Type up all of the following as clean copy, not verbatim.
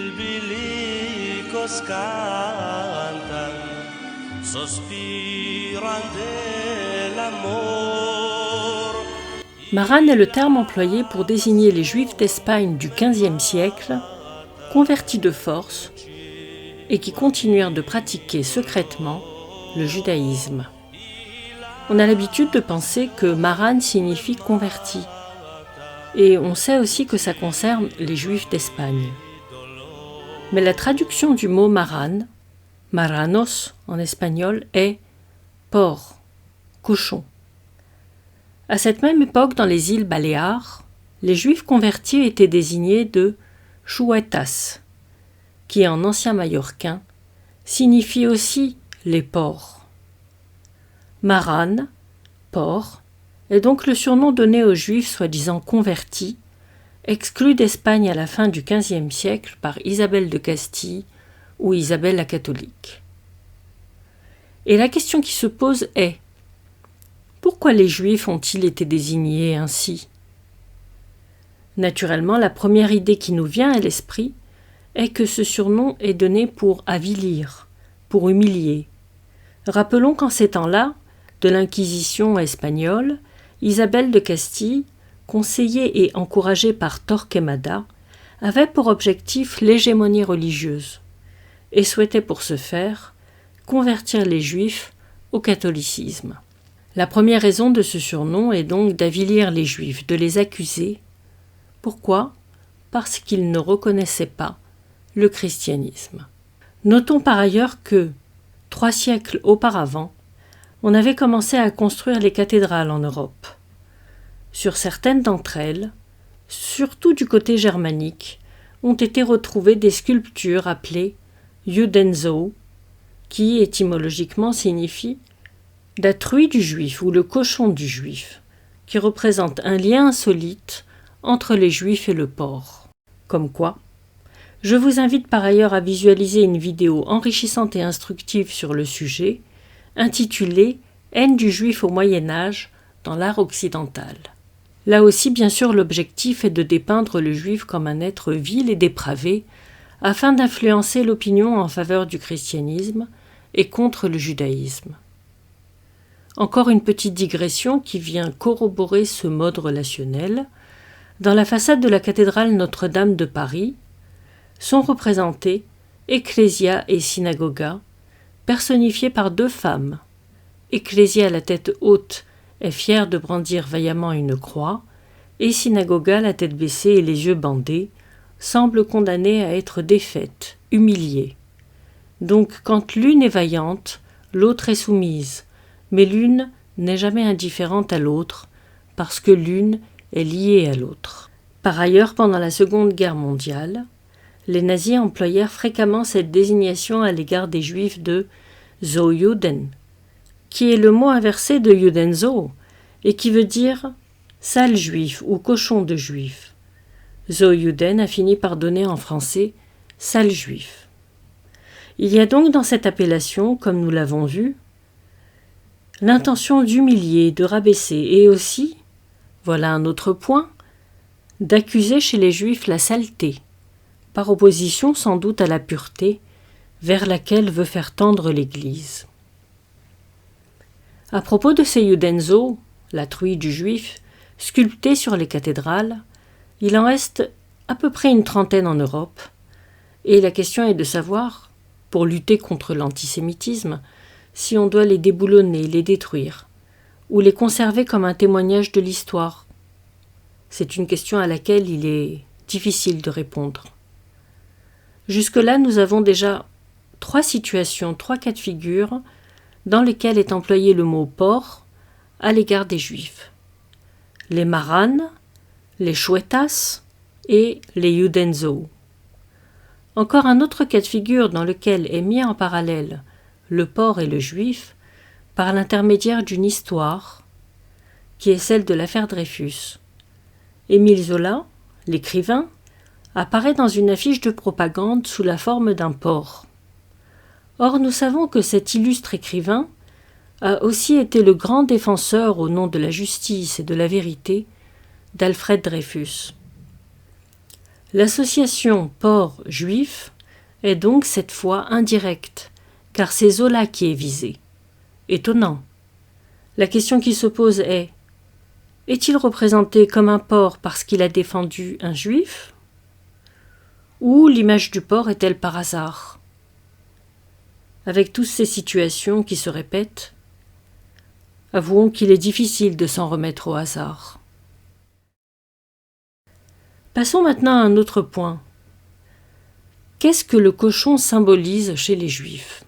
bilbilicos cantan, sospiran del amor. Marane est le terme employé pour désigner les Juifs d'Espagne du XVe siècle, convertis de force, et qui continuèrent de pratiquer secrètement le judaïsme. On a l'habitude de penser que Marane signifie converti, et on sait aussi que ça concerne les Juifs d'Espagne. Mais la traduction du mot Marane, marranos en espagnol, est porc, cochon. À cette même époque, dans les îles Baléares, les Juifs convertis étaient désignés de chuetas, qui en ancien mallorquin signifie aussi les porcs. Marane, porc, est donc le surnom donné aux Juifs soi-disant convertis, exclus d'Espagne à la fin du XVe siècle par Isabelle de Castille ou Isabelle la catholique. Et la question qui se pose est: pourquoi les Juifs ont-ils été désignés ainsi ? Naturellement, la première idée qui nous vient à l'esprit est que ce surnom est donné pour avilir, pour humilier. Rappelons qu'en ces temps-là, de l'Inquisition espagnole, Isabelle de Castille, conseillée et encouragée par Torquemada, avait pour objectif l'hégémonie religieuse et souhaitait pour ce faire convertir les Juifs au catholicisme. La première raison de ce surnom est donc d'avilir les Juifs, de les accuser. Pourquoi ? Parce qu'ils ne reconnaissaient pas le christianisme. Notons par ailleurs que, 3 siècles auparavant, on avait commencé à construire les cathédrales en Europe. Sur certaines d'entre elles, surtout du côté germanique, ont été retrouvées des sculptures appelées Judenzow, qui étymologiquement signifie la truie du juif ou le cochon du juif, qui représente un lien insolite entre les juifs et le porc. Comme quoi, je vous invite par ailleurs à visualiser une vidéo enrichissante et instructive sur le sujet, intitulée « Haine du juif au Moyen-Âge dans l'art occidental ». Là aussi, bien sûr, l'objectif est de dépeindre le juif comme un être vil et dépravé, afin d'influencer l'opinion en faveur du christianisme et contre le judaïsme. Encore une petite digression qui vient corroborer ce mode relationnel. Dans la façade de la cathédrale Notre-Dame de Paris sont représentés Ecclésia et Synagoga, personnifiés par 2 femmes. Ecclésia, la tête haute, est fière de brandir vaillamment une croix, et Synagoga, la tête baissée et les yeux bandés, semble condamnée à être défaite, humiliée. Donc, quand l'une est vaillante, l'autre est soumise, mais l'une n'est jamais indifférente à l'autre, parce que l'une est liée à l'autre. Par ailleurs, pendant la Seconde Guerre mondiale, les nazis employèrent fréquemment cette désignation à l'égard des Juifs de Zoojuden, qui est le mot inversé de Judenzow, et qui veut dire « sale juif » ou « cochon de juif ». Zoojuden a fini par donner en français « sale juif ». Il y a donc dans cette appellation, comme nous l'avons vu, l'intention d'humilier, de rabaisser, et aussi, voilà un autre point, d'accuser chez les Juifs la saleté, par opposition sans doute à la pureté, vers laquelle veut faire tendre l'Église. À propos de ces Judenzow, la truie du Juif, sculptée sur les cathédrales, il en reste à peu près une trentaine en Europe, et la question est de savoir, pour lutter contre l'antisémitisme, si on doit les déboulonner, les détruire, ou les conserver comme un témoignage de l'histoire. C'est une question à laquelle il est difficile de répondre. Jusque-là, nous avons déjà 3 situations, 3 cas de figure dans lesquels est employé le mot porc à l'égard des Juifs. Les maranes, les chuetas et les Judenzow. Encore un autre cas de figure dans lequel est mis en parallèle le porc et le juif par l'intermédiaire d'une histoire qui est celle de l'affaire Dreyfus. Émile Zola, l'écrivain, apparaît dans une affiche de propagande sous la forme d'un porc. Or, nous savons que cet illustre écrivain a aussi été le grand défenseur au nom de la justice et de la vérité d'Alfred Dreyfus. L'association porc-juif est donc cette fois indirecte, car c'est Zola qui est visé. Étonnant. La question qui se pose est-il représenté comme un porc parce qu'il a défendu un juif? Ou l'image du porc est-elle par hasard? Avec toutes ces situations qui se répètent, avouons qu'il est difficile de s'en remettre au hasard. Passons maintenant à un autre point. Qu'est-ce que le cochon symbolise chez les Juifs?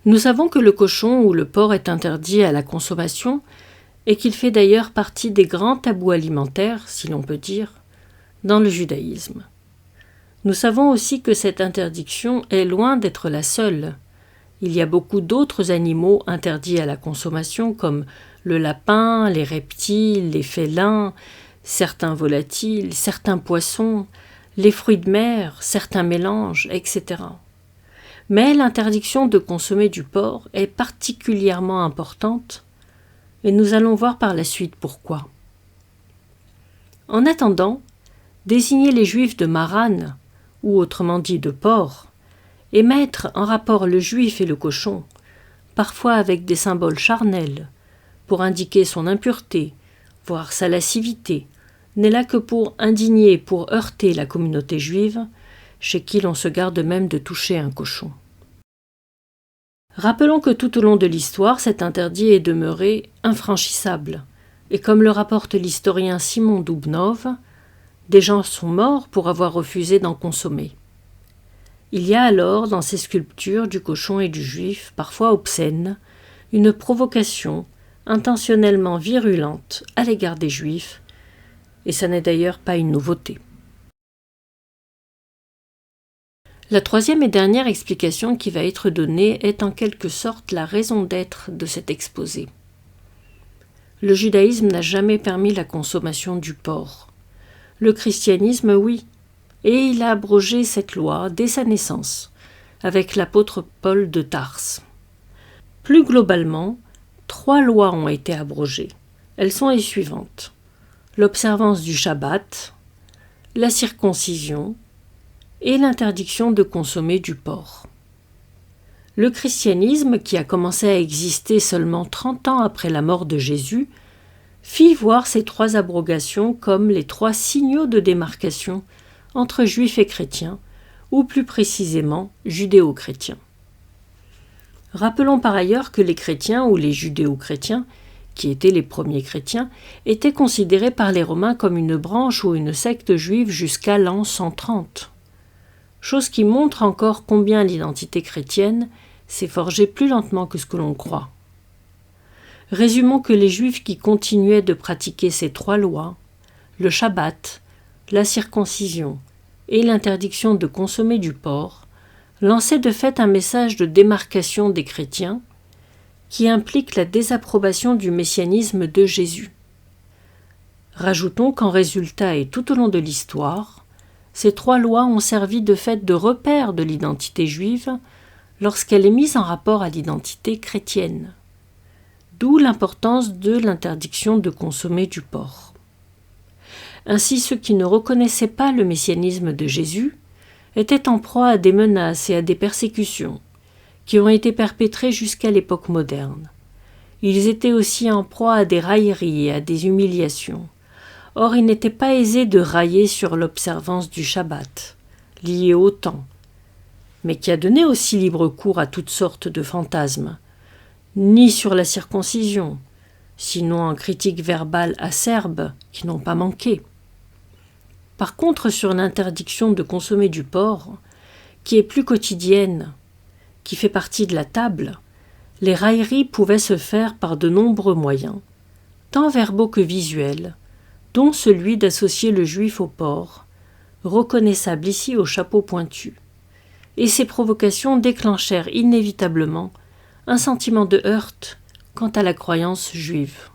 Nous savons que le cochon ou le porc est interdit à la consommation et qu'il fait d'ailleurs partie des grands tabous alimentaires, si l'on peut dire, dans le judaïsme. Nous savons aussi que cette interdiction est loin d'être la seule. Il y a beaucoup d'autres animaux interdits à la consommation comme le lapin, les reptiles, les félins, certains volatiles, certains poissons, les fruits de mer, certains mélanges, etc. Mais l'interdiction de consommer du porc est particulièrement importante et nous allons voir par la suite pourquoi. En attendant, désigner les Juifs de Maran, ou autrement dit de porc, et mettre en rapport le juif et le cochon, parfois avec des symboles charnels, pour indiquer son impureté, voire sa lascivité, n'est là que pour indigner, pour heurter la communauté juive, chez qui l'on se garde même de toucher un cochon. Rappelons que tout au long de l'histoire, cet interdit est demeuré infranchissable, et comme le rapporte l'historien Simon Dubnov, des gens sont morts pour avoir refusé d'en consommer. Il y a alors, dans ces sculptures du cochon et du juif, parfois obscènes, une provocation intentionnellement virulente à l'égard des juifs, et ça n'est d'ailleurs pas une nouveauté. La troisième et dernière explication qui va être donnée est en quelque sorte la raison d'être de cet exposé. Le judaïsme n'a jamais permis la consommation du porc. Le christianisme, oui, et il a abrogé cette loi dès sa naissance, avec l'apôtre Paul de Tarse. Plus globalement, 3 lois ont été abrogées. Elles sont les suivantes: l'observance du Shabbat, la circoncision et l'interdiction de consommer du porc. Le christianisme, qui a commencé à exister seulement 30 ans après la mort de Jésus, fit voir ces 3 abrogations comme les 3 signaux de démarcation entre juifs et chrétiens, ou plus précisément judéo-chrétiens. Rappelons par ailleurs que les chrétiens ou les judéo-chrétiens, qui étaient les premiers chrétiens, étaient considérés par les Romains comme une branche ou une secte juive jusqu'à l'an 130. Chose qui montre encore combien l'identité chrétienne s'est forgée plus lentement que ce que l'on croit. Résumons que les Juifs qui continuaient de pratiquer ces 3 lois, le Shabbat, la circoncision et l'interdiction de consommer du porc, lançaient de fait un message de démarcation des chrétiens qui implique la désapprobation du messianisme de Jésus. Rajoutons qu'en résultat et tout au long de l'histoire, ces 3 lois ont servi de fait de repère de l'identité juive lorsqu'elle est mise en rapport à l'identité chrétienne. D'où l'importance de l'interdiction de consommer du porc. Ainsi, ceux qui ne reconnaissaient pas le messianisme de Jésus étaient en proie à des menaces et à des persécutions qui ont été perpétrées jusqu'à l'époque moderne. Ils étaient aussi en proie à des railleries et à des humiliations. Or, il n'était pas aisé de railler sur l'observance du Shabbat, liée au temps, mais qui a donné aussi libre cours à toutes sortes de fantasmes, ni sur la circoncision, sinon en critiques verbales acerbes qui n'ont pas manqué. Par contre, sur l'interdiction de consommer du porc, qui est plus quotidienne, qui fait partie de la table, les railleries pouvaient se faire par de nombreux moyens, tant verbaux que visuels, dont celui d'associer le juif au porc, reconnaissable ici au chapeau pointu. Et ces provocations déclenchèrent inévitablement un sentiment de heurte quant à la croyance juive.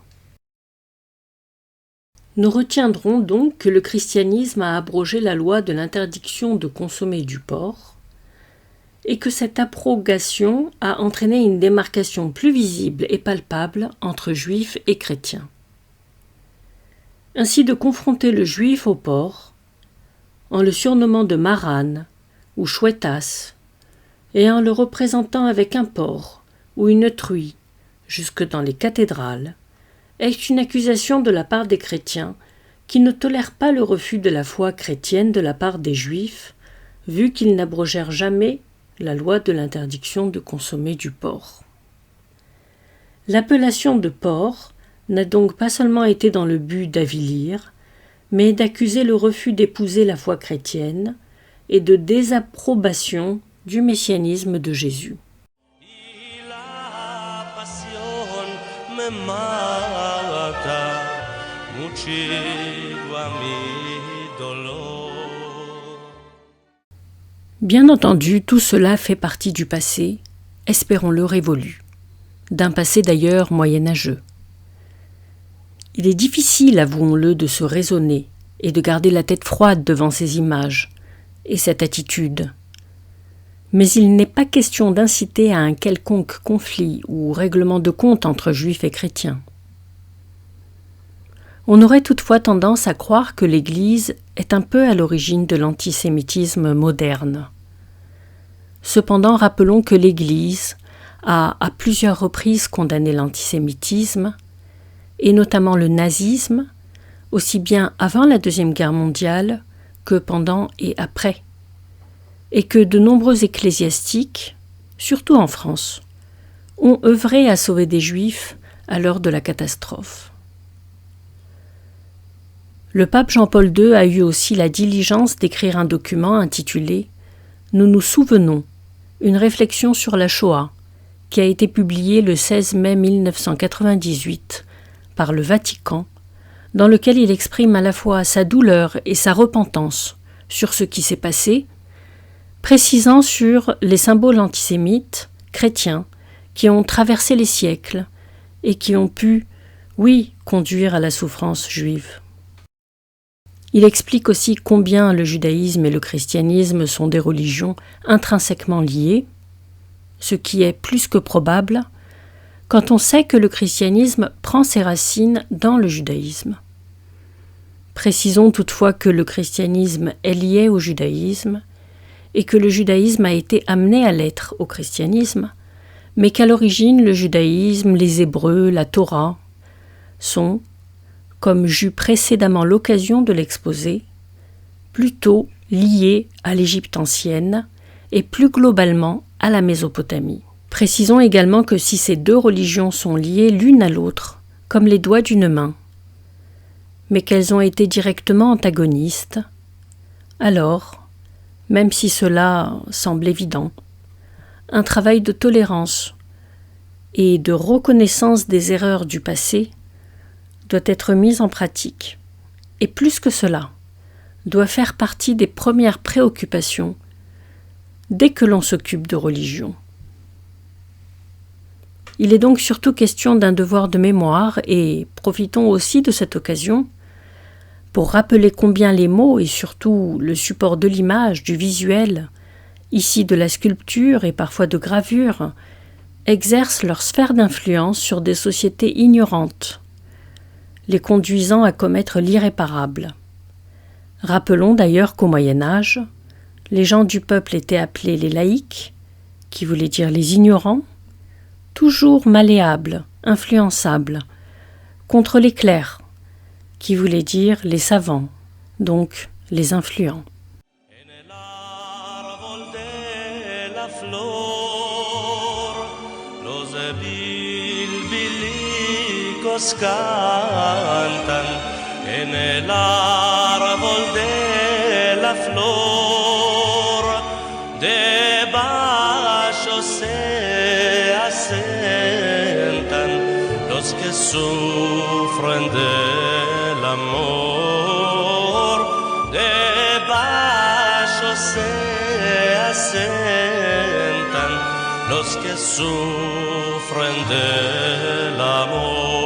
Nous retiendrons donc que le christianisme a abrogé la loi de l'interdiction de consommer du porc et que cette abrogation a entraîné une démarcation plus visible et palpable entre juifs et chrétiens. Ainsi, de confronter le juif au porc en le surnommant de marane ou chouettasse, et en le représentant avec un porc ou une truie, jusque dans les cathédrales, est une accusation de la part des chrétiens qui ne tolèrent pas le refus de la foi chrétienne de la part des Juifs, vu qu'ils n'abrogèrent jamais la loi de l'interdiction de consommer du porc. L'appellation de porc n'a donc pas seulement été dans le but d'avilir, mais d'accuser le refus d'épouser la foi chrétienne et de désapprobation du messianisme de Jésus. Bien entendu, tout cela fait partie du passé, espérons-le révolu, d'un passé d'ailleurs moyenâgeux. Il est difficile, avouons-le, de se raisonner et de garder la tête froide devant ces images et cette attitude. Mais il n'est pas question d'inciter à un quelconque conflit ou règlement de compte entre juifs et chrétiens. On aurait toutefois tendance à croire que l'Église est un peu à l'origine de l'antisémitisme moderne. Cependant, rappelons que l'Église a à plusieurs reprises condamné l'antisémitisme, et notamment le nazisme, aussi bien avant la Deuxième Guerre mondiale que pendant et après, et que de nombreux ecclésiastiques, surtout en France, ont œuvré à sauver des Juifs à l'heure de la catastrophe. Le pape Jean-Paul II a eu aussi la diligence d'écrire un document intitulé « Nous nous souvenons, une réflexion sur la Shoah », qui a été publié le 16 mai 1998 par le Vatican, dans lequel il exprime à la fois sa douleur et sa repentance sur ce qui s'est passé, précisant sur les symboles antisémites, chrétiens, qui ont traversé les siècles et qui ont pu, oui, conduire à la souffrance juive. Il explique aussi combien le judaïsme et le christianisme sont des religions intrinsèquement liées, ce qui est plus que probable quand on sait que le christianisme prend ses racines dans le judaïsme. Précisons toutefois que le christianisme est lié au judaïsme et que le judaïsme a été amené à l'être au christianisme, mais qu'à l'origine le judaïsme, les Hébreux, la Torah sont, comme j'eus précédemment l'occasion de l'exposer, plutôt liés à l'Égypte ancienne et plus globalement à la Mésopotamie. Précisons également que si ces deux religions sont liées l'une à l'autre, comme les doigts d'une main, mais qu'elles ont été directement antagonistes, alors, même si cela semble évident, un travail de tolérance et de reconnaissance des erreurs du passé doit être mis en pratique, et plus que cela, doit faire partie des premières préoccupations dès que l'on s'occupe de religion. Il est donc surtout question d'un devoir de mémoire et profitons aussi de cette occasion pour rappeler combien les mots et surtout le support de l'image, du visuel, ici de la sculpture et parfois de gravure, exercent leur sphère d'influence sur des sociétés ignorantes, les conduisant à commettre l'irréparable. Rappelons d'ailleurs qu'au Moyen-Âge, les gens du peuple étaient appelés les laïcs, qui voulait dire les ignorants, toujours malléables, influençables, contre les clercs, qui voulait dire les savants, donc les influents. Cantan en el árbol de la flor, debajo se asentan los que sufren del amor, debajo se asentan los que sufren del amor.